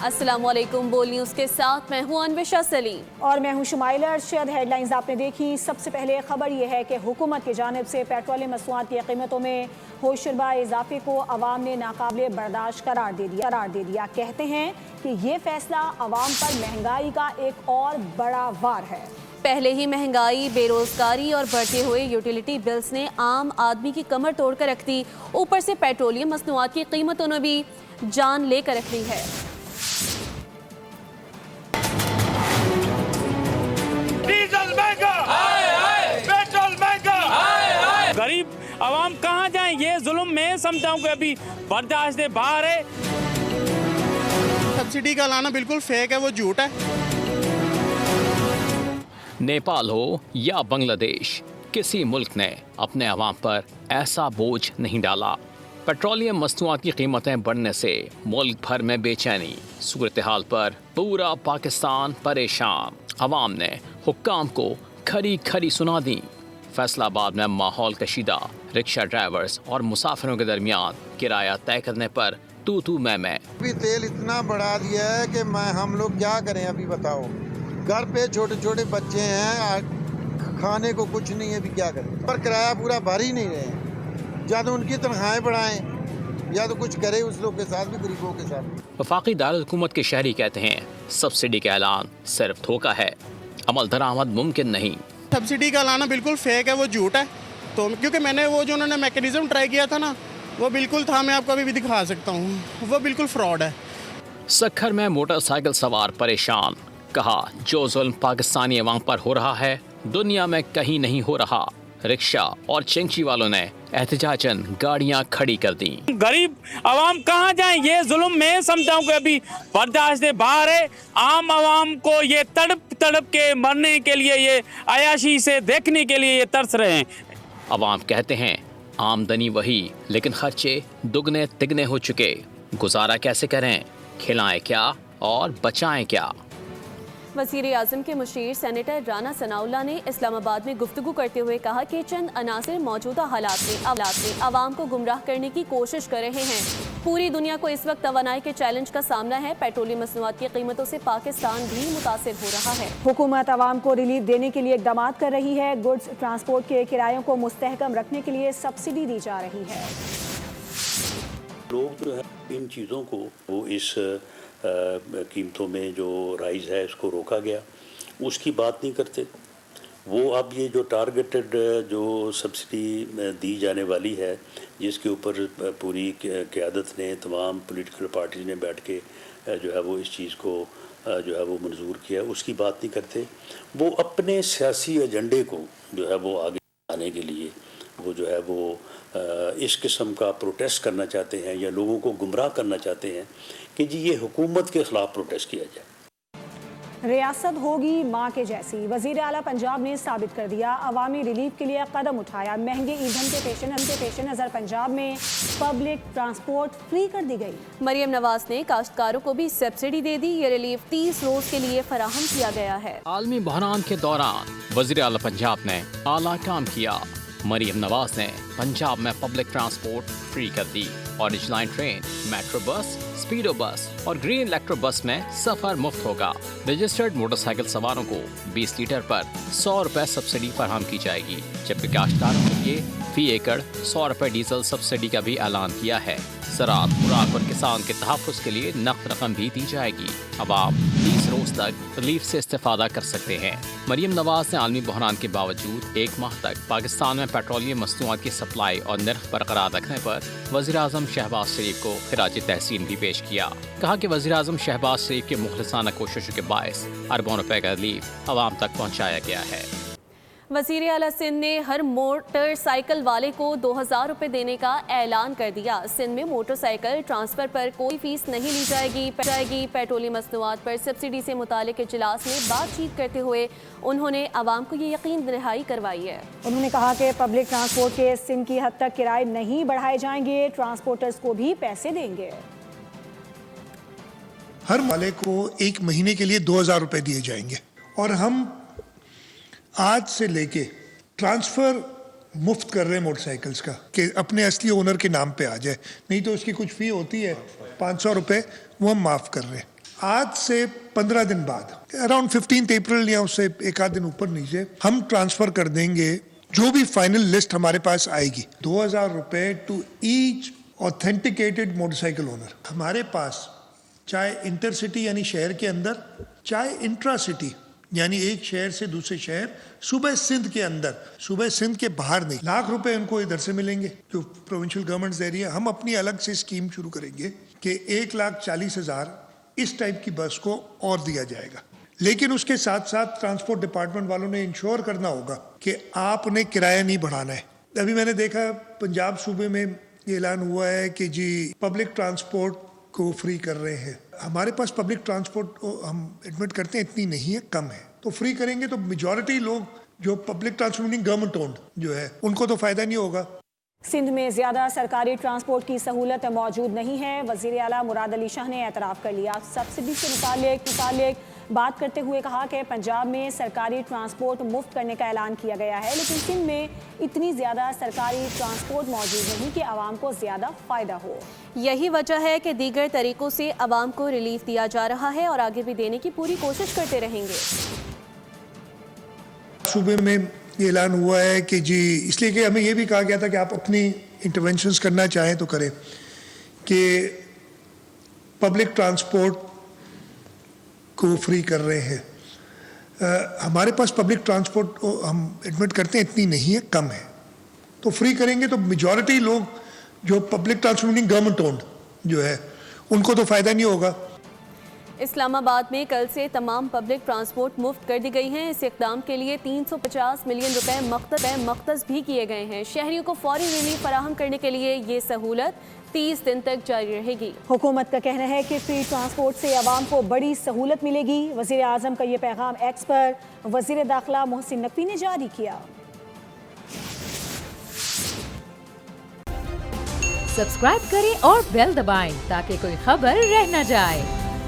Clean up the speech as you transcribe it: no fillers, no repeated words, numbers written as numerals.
अस्सलामुअलैकुम। बोल न्यूज़ के साथ मैं हूं अनविशा सलीम और मैं हूं शुमाइला अरशद। हेडलाइंस आपने देखी। सबसे पहले खबर यह है कि हुकूमत की जानिब से पेट्रोलियम मसनूआत की कीमतों में होशरुबा इजाफे को अवाम ने नाकाबिले बर्दाश्त करार दे दिया। कहते हैं कि ये फैसला अवाम पर महंगाई का एक और बड़ा वार है। पहले ही महंगाई, बेरोजगारी और बढ़ते हुए यूटिलिटी बिल्स ने आम आदमी की कमर तोड़कर रख दी। ऊपर से पेट्रोलियम मसनूआत की कीमतों ने भी जान लेकर रख ली है। डीजल महंगा, पेट्रोल महंगा, गरीब आवाम कहाँ जाए? ये जुल्म मैं समझता हूँ कि अभी बर्दाश्त से बाहर है। सब्सिडी का लाना बिल्कुल फेक है, वो झूठ है। नेपाल हो या बांग्लादेश, किसी मुल्क ने अपने अवाम पर ऐसा बोझ नहीं डाला। पेट्रोलियम मसनूआत की कीमतें बढ़ने से मुल्क भर में बेचैनी, सूरत हाल पर पूरा पाकिस्तान परेशान। अवाम ने हुक्काम को खरी खरी सुना दी। फैसलाबाद में माहौल कशीदा, रिक्शा ड्राइवर्स और मुसाफिरों के दरमियान किराया तय करने पर तू मैं। अभी तेल इतना बढ़ा दिया है कि हम लोग क्या करें? अभी बताओ, घर पे छोटे छोटे बच्चे हैं, खाने को कुछ नहीं है, अभी क्या करें? पर किराया पूरा भर ही नहीं रहे हैं। या तो उनकी तनख्वाहें बढ़ाएं या तो कुछ करे उस लोग के साथ भी, गरीबों के साथ। वफाकी दारुल हुकूमत के शहरी कहते हैं सब्सिडी का ऐलान सिर्फ धोखा है, अमल दरामद मुमकिन नहीं। सब्सिडी का लाना बिल्कुल फेक है, वो झूठ है। तो क्योंकि मैंने वो जो उन्होंने मैकेनिज्म ट्राई किया था ना, वो बिल्कुल था, मैं आपको अभी भी दिखा सकता हूँ, वो बिल्कुल फ्रॉड है। सक्खर में मोटरसाइकिल सवार परेशान, कहा जो जुल्म पाकिस्तानी अवाम पर हो रहा है दुनिया में कहीं नहीं हो रहा। रिक्शा और चिंची वालों ने एहतजाजन गाड़ियां खड़ी कर दी। गरीब आवाम कहाँ जाए? ये जुल्म मैं समझता हूँ कि अभी बर्दाश्त से बाहर है। आम आवाम को ये तड़प के मरने के लिए, ये अयाशी से देखने के लिए ये तरस रहे हैं। अवाम कहते हैं आमदनी वही लेकिन खर्चे दुगने तिगने हो चुके। गुजारा कैसे करें? खिलाएं क्या और बचाएं क्या? वज़ीर आज़म के मुशीर सेनेटर राना सनाउल्लाह ने इस्लामाबाद में गुफ्तगू करते हुए कहा कि चंद अनासिर मौजूदा हालात में आवाम को गुमराह करने की कोशिश कर रहे हैं। पूरी दुनिया को इस वक्त तवानाई के चैलेंज का सामना है। पेट्रोलियम मसनूआत की कीमतों से पाकिस्तान भी मुतासिर हो रहा है। हुकूमत आवाम को रिलीफ देने के लिए इकदाम कर रही है। गुड्स ट्रांसपोर्ट के किरायों को मुस्तहकम रखने के लिए सब्सिडी दी जा रही है। लोग जो है इन चीज़ों को वो इस कीमतों में जो राइज़ है इसको रोका गया, उसकी बात नहीं करते। वो अब ये जो टारगेटेड जो सब्सिडी दी जाने वाली है, जिसके ऊपर पूरी क़यादत ने, तमाम पॉलिटिकल पार्टीज ने बैठ के जो है वो इस चीज़ को जो है वो मंजूर किया, उसकी बात नहीं करते। वो अपने सियासी एजेंडे को जो है वो आगे आने के लिए वो जो है वो इस किस्म का प्रोटेस्ट करना चाहते हैं या लोगों को गुमराह करना चाहते हैं कि जी ये हुकूमत के खिलाफ प्रोटेस्ट किया जाए। रियासत होगी माँ के जैसी, वज़ीर आला पंजाब ने साबित कर दिया। अवामी रिलीफ के लिए कदम उठाया। महंगे ईंधन के पेश नज़र पंजाब में पब्लिक ट्रांसपोर्ट फ्री कर दी गई। मरियम नवाज ने काश्तकारों को भी सब्सिडी दे दी। ये रिलीफ 30 रोज के लिए फराहम किया गया है। आलमी बहरान के दौरान वज़ीर आला पंजाब ने आला काम किया। मरियम नवाज ने पंजाब में पब्लिक ट्रांसपोर्ट फ्री कर दी। Orange line train, metro bus, speedo बस और ग्रीन इलेक्ट्रो बस में सफर मुफ्त होगा। रजिस्टर्ड मोटरसाइकिल सवारों को 20 लीटर पर 100 रुपए सब्सिडी फराहम की जाएगी, जबकि काश्तकारों के लिए फी एकड़ 100 रुपए डीजल सब्सिडी का भी ऐलान किया है। ज़राअत, खुराक और किसान के तहफ़्फ़ुज़ के लिए नक़द रकम भी दी जाएगी। अवाम 30 रोज तक रिलीफ से इस्तेफादा कर सकते हैं। मरियम नवाज ने आलमी बहरान के बावजूद 1 माह तक पाकिस्तान में पेट्रोलियम मसनूआत की सप्लाई और निर्ख बरकरार रखने पर वज़ीर आज़म शहबाज शरीफ को खिराज तहसीन भी पेश किया। कहा कि वज़ीर आज़म शहबाज शरीफ के मुखलिसाना कोशिशों के बायस अरबों रुपए का रिलीफ अवाम तक पहुँचाया गया है। वज़ीर आला सिंध ने हर मोटरसाइकिल वाले को 2000 रुपए देने का ऐलान कर दिया। सिंध में मोटरसाइकिल ट्रांसफर पर कोई फीस नहीं ली जाएगी। पेट्रोलियम मसनूआत पर सब्सिडी से मुतालिक इजलास में बातचीत करते हुए उन्होंने आवाम को ये यकीन दहाई करवाई है। उन्होंने कहा कि पब्लिक ट्रांसपोर्ट के सिंध की हद तक किराए नहीं बढ़ाए जाएंगे, ट्रांसपोर्टर्स को भी पैसे देंगे। हर वाले को 1 महीने के लिए 2000 रुपए दिए जाएंगे और हम आज से लेके ट्रांसफ़र मुफ्त कर रहे हैं मोटरसाइकिल्स का, कि अपने असली ओनर के नाम पे आ जाए। नहीं तो उसकी कुछ फ़ी होती है 500 रुपये, वो हम माफ़ कर रहे हैं। आज से 15 दिन बाद अराउंड 15 अप्रैल या उससे एक आध दिन ऊपर नीचे हम ट्रांसफर कर देंगे जो भी फाइनल लिस्ट हमारे पास आएगी 2,000 रुपए to each authenticated motorcycle owner. हमारे पास चाहे इंटरसिटी यानी शहर के अंदर, चाहे इंट्रा सिटी यानी एक शहर से दूसरे शहर, सूबे सिंध के अंदर, सूबे सिंध के बाहर नहीं, लाख रुपए उनको इधर से मिलेंगे जो प्रोविंशियल गवर्नमेंट दे रही है। हम अपनी अलग से स्कीम शुरू करेंगे कि 1,40,000 इस टाइप की बस को और दिया जाएगा। लेकिन उसके साथ साथ ट्रांसपोर्ट डिपार्टमेंट वालों ने इंश्योर करना होगा कि आपने किराया नहीं बढ़ाना है। अभी मैंने देखा पंजाब सूबे में ये ऐलान हुआ है कि जी पब्लिक ट्रांसपोर्ट को फ्री कर रहे हैं। हमारे पास पब्लिक ट्रांसपोर्ट हम एडमिट करते हैं इतनी नहीं है, कम है, तो फ्री करेंगे तो मेजॉरिटी लोग जो पब्लिक ट्रांसपोर्ट गवर्नमेंट ओन्ड जो है उनको तो फायदा नहीं होगा। सिंध में ज़्यादा सरकारी ट्रांसपोर्ट की सहूलत मौजूद नहीं है। वज़ीर आला मुराद अली शाह ने एतराफ़ कर लिया। सब्सिडी से मुतालिक बात करते हुए कहा कि पंजाब में सरकारी ट्रांसपोर्ट मुफ्त करने का ऐलान किया गया है, लेकिन सिंध में इतनी ज़्यादा सरकारी ट्रांसपोर्ट मौजूद नहीं कि आवाम को ज़्यादा फ़ायदा हो। यही वजह है कि दीगर तरीक़ों से आवाम को रिलीफ दिया जा रहा है और आगे भी देने की पूरी कोशिश करते रहेंगे। सूबे में ये ऐलान हुआ है कि जी इसलिए कि हमें ये भी कहा गया था कि आप अपनी इंटरवेंशंस करना चाहें तो करें, कि पब्लिक ट्रांसपोर्ट को फ्री कर रहे हैं। हमारे पास पब्लिक ट्रांसपोर्ट हम एडमिट करते हैं इतनी नहीं है, कम है, तो फ्री करेंगे तो मेजॉरिटी लोग जो पब्लिक ट्रांसपोर्ट गवर्नमेंट ओन्ड जो है उनको तो फ़ायदा नहीं होगा। इस्लामाबाद में कल से तमाम पब्लिक ट्रांसपोर्ट मुफ्त कर दी गई हैं। इस इक़दाम के लिए 350 मिलियन रुपए मख्तस भी किए गए हैं। शहरियों को फौरी रिलीफ फराहम करने के लिए ये सहूलत 30 दिन तक जारी रहेगी। हुकूमत का कहना है कि फ्री ट्रांसपोर्ट से आवाम को बड़ी सहूलत मिलेगी। वज़ीर आज़म का ये पैगाम एक्स पर वज़ीर दाखिला मोहसिन नकवी ने जारी किया। सब्सक्राइब करें और बेल दबाएं ताकि कोई खबर रह न जाए।